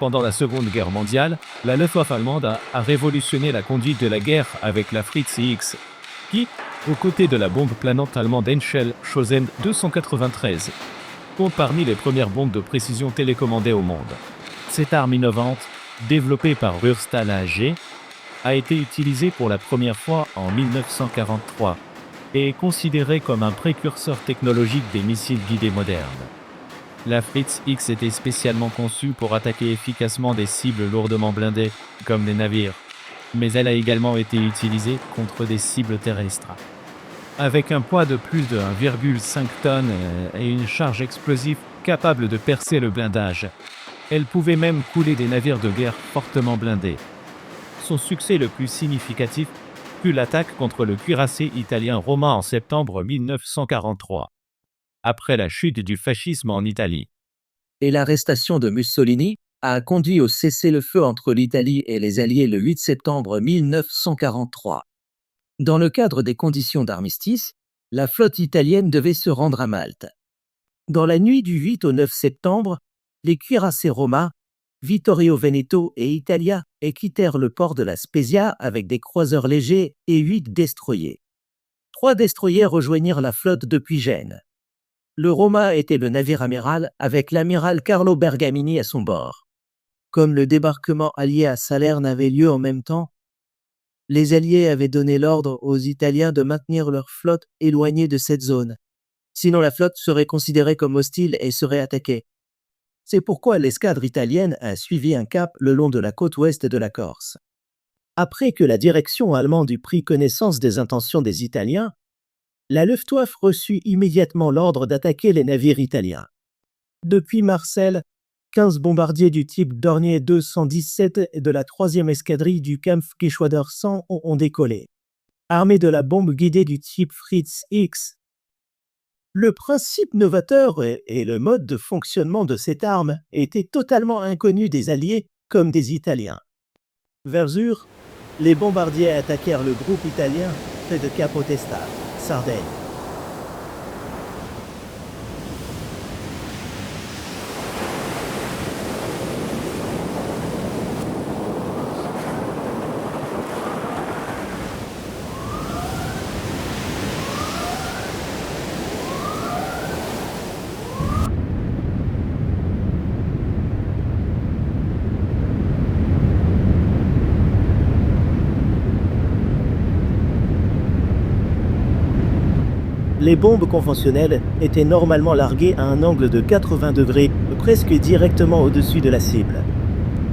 Pendant la Seconde Guerre mondiale, la Luftwaffe allemande a révolutionné la conduite de la guerre avec la Fritz X, qui, aux côtés de la bombe planante allemande Henschel Chosen 293, compte parmi les premières bombes de précision télécommandées au monde. Cette arme innovante, développée par Rürstal AG, a été utilisée pour la première fois en 1943 et est considérée comme un précurseur technologique des missiles guidés modernes. La Fritz X était spécialement conçue pour attaquer efficacement des cibles lourdement blindées, comme les navires, mais elle a également été utilisée contre des cibles terrestres. Avec un poids de plus de 1,5 tonnes et une charge explosive capable de percer le blindage, elle pouvait même couler des navires de guerre fortement blindés. Son succès le plus significatif fut l'attaque contre le cuirassé italien Roma en septembre 1943, après la chute du fascisme en Italie. Et l'arrestation de Mussolini a conduit au cessez-le-feu entre l'Italie et les Alliés le 8 septembre 1943. Dans le cadre des conditions d'armistice, la flotte italienne devait se rendre à Malte. Dans la nuit du 8 au 9 septembre, les cuirassés Roma, Vittorio Veneto et Italia quittèrent le port de la Spezia avec des croiseurs légers et 8 destroyers. 3 destroyers rejoignirent la flotte depuis Gênes. Le Roma était le navire amiral avec l'amiral Carlo Bergamini à son bord. Comme le débarquement allié à Salerne avait lieu en même temps, les Alliés avaient donné l'ordre aux Italiens de maintenir leur flotte éloignée de cette zone. Sinon la flotte serait considérée comme hostile et serait attaquée. C'est pourquoi l'escadre italienne a suivi un cap le long de la côte ouest de la Corse. Après que la direction allemande eut pris connaissance des intentions des Italiens, la Luftwaffe reçut immédiatement l'ordre d'attaquer les navires italiens. Depuis Marseille, 15 bombardiers du type Dornier 217 de la 3e escadrille du Kampfgeschwader 100 ont décollé. Armés de la bombe guidée du type Fritz X, le principe novateur et le mode de fonctionnement de cette arme étaient totalement inconnus des Alliés comme des Italiens. Vers Zur, les bombardiers attaquèrent le groupe italien près de Capo Testa, Sardaigne. Les bombes conventionnelles étaient normalement larguées à un angle de 80 degrés, presque directement au-dessus de la cible.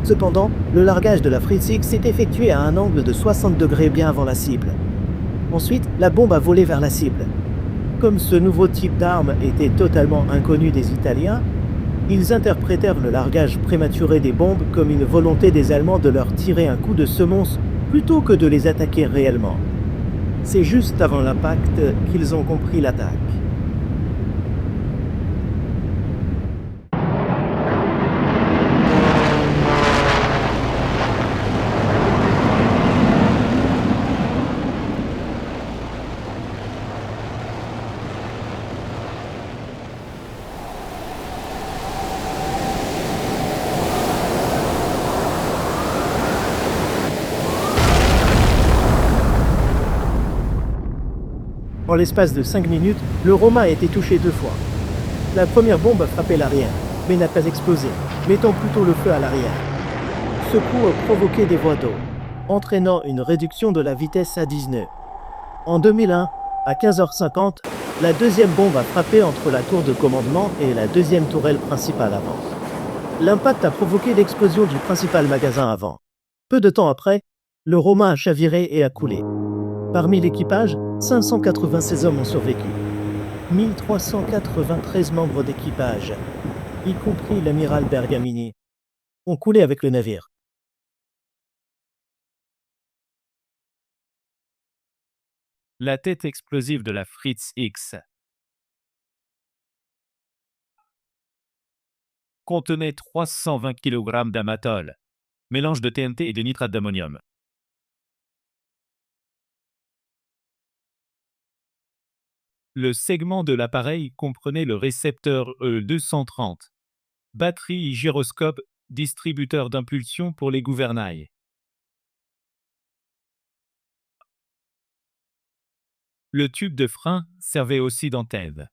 Cependant, le largage de la Fritz X s'est effectué à un angle de 60 degrés bien avant la cible. Ensuite, la bombe a volé vers la cible. Comme ce nouveau type d'arme était totalement inconnu des Italiens, ils interprétèrent le largage prématuré des bombes comme une volonté des Allemands de leur tirer un coup de semonce plutôt que de les attaquer réellement. C'est juste avant l'impact qu'ils ont compris l'attaque. En l'espace de 5 minutes, le Roma a été touché 2 fois. La première bombe a frappé l'arrière, mais n'a pas explosé, mettant plutôt le feu à l'arrière. Ce coup a provoqué des voies d'eau, entraînant une réduction de la vitesse à 10 nœuds. En 2001, à 15h50, la deuxième bombe a frappé entre la tour de commandement et la deuxième tourelle principale avant. L'impact a provoqué l'explosion du principal magasin avant. Peu de temps après, le Roma a chaviré et a coulé. Parmi l'équipage, 596 hommes ont survécu. 1393 membres d'équipage, y compris l'amiral Bergamini, ont coulé avec le navire. La tête explosive de la Fritz X contenait 320 kg d'amatol, mélange de TNT et de nitrate d'ammonium. Le segment de l'appareil comprenait le récepteur E230, batterie et gyroscope distributeur d'impulsion pour les gouvernails. Le tube de frein servait aussi d'antenne.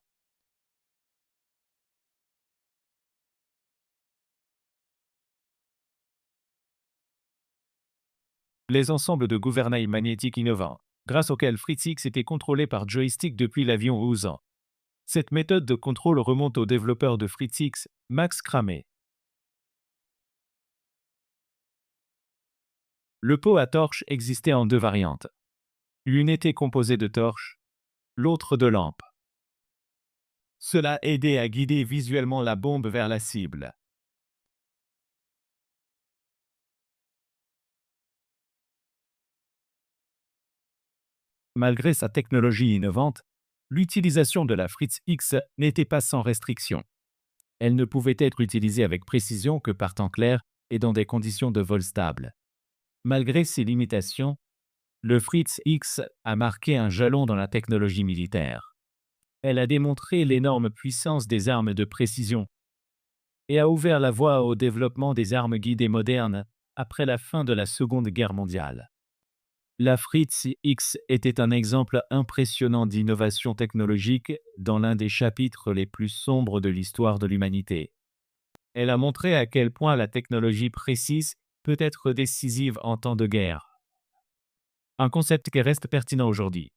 Les ensembles de gouvernails magnétiques innovants, grâce auxquels Fritz X était contrôlé par joystick depuis l'avion Ouzan. Cette méthode de contrôle remonte au développeur de Fritz X, Max Kramer. Le pot à torche existait en deux variantes. L'une était composée de torches, l'autre de lampes. Cela aidait à guider visuellement la bombe vers la cible. Malgré sa technologie innovante, l'utilisation de la Fritz X n'était pas sans restriction. Elle ne pouvait être utilisée avec précision que par temps clair et dans des conditions de vol stables. Malgré ces limitations, le Fritz X a marqué un jalon dans la technologie militaire. Elle a démontré l'énorme puissance des armes de précision et a ouvert la voie au développement des armes guidées modernes après la fin de la Seconde Guerre mondiale. La Fritz X était un exemple impressionnant d'innovation technologique dans l'un des chapitres les plus sombres de l'histoire de l'humanité. Elle a montré à quel point la technologie précise peut être décisive en temps de guerre. Un concept qui reste pertinent aujourd'hui.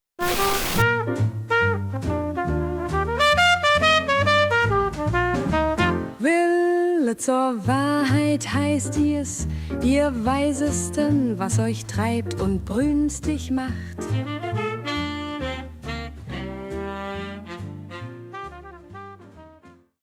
Wille zur Wahrheit heißt ihr's, ihr Weisesten, was euch treibt und brünstig macht.